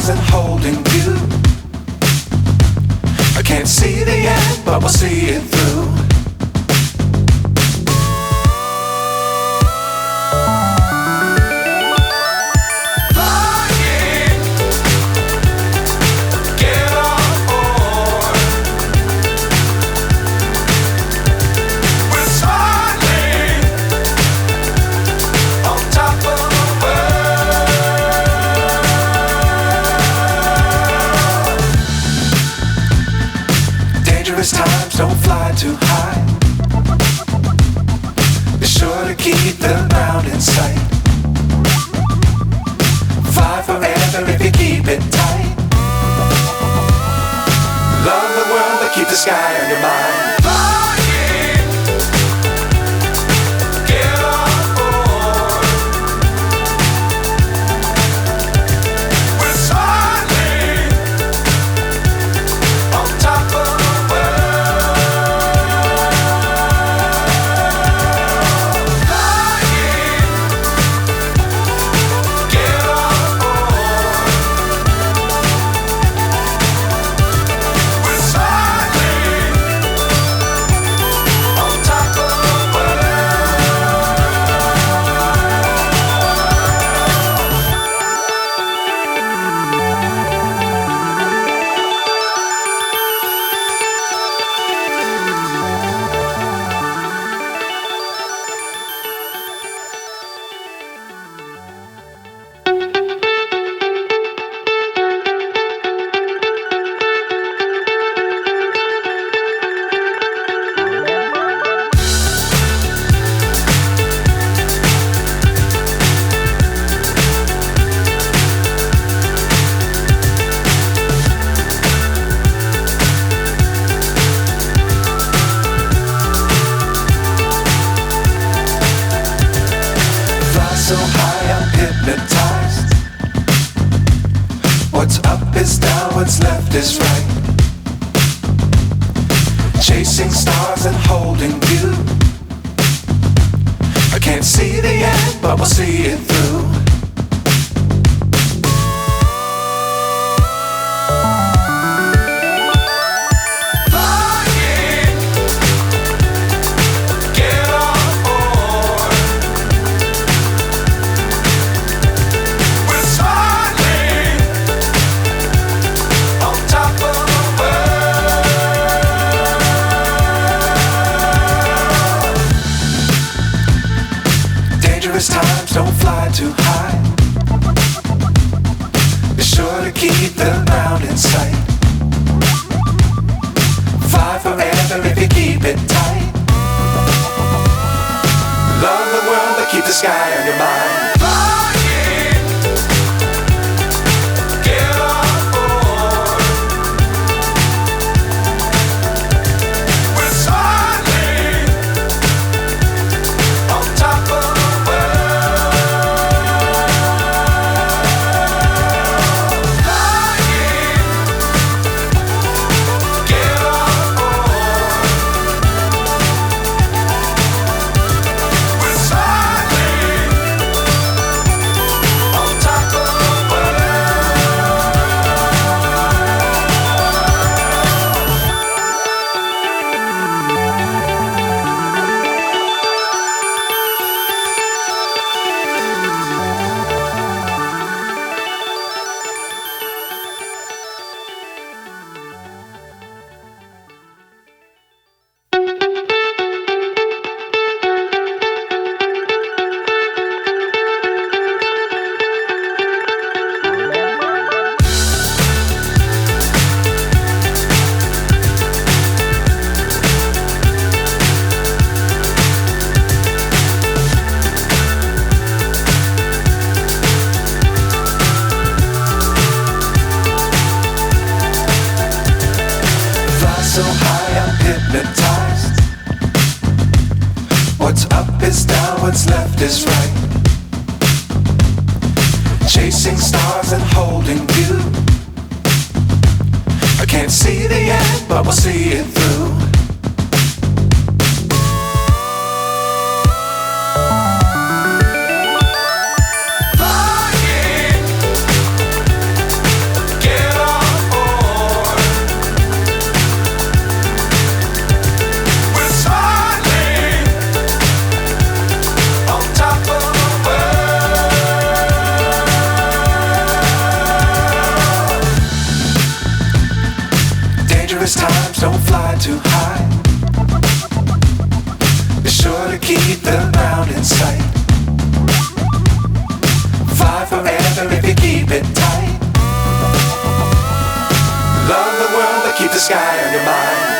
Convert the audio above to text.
stars and holding you. I can't see the end, but we'll see it through. Times don't fly too high. Be sure to keep the ground in sight. Fly forever if you keep it tight. Love the world but keep the sky on your mind. So high I'm hypnotized. What's up is down, what's left is right. Chasing stars and holding you. I can't see the end, but we'll see it through. Times don't fly too high. Be sure to keep the ground in sight. Fly forever if you keep it tight. Love the world but keep the sky on your mind. So high I'm hypnotized. What's up is down, what's left is right. Chasing stars and holding you. I can't see the end, but we'll see it through. too high. Be sure to keep the ground in sight. Fly forever if you keep it tight. Love the world, but keep the sky on your mind.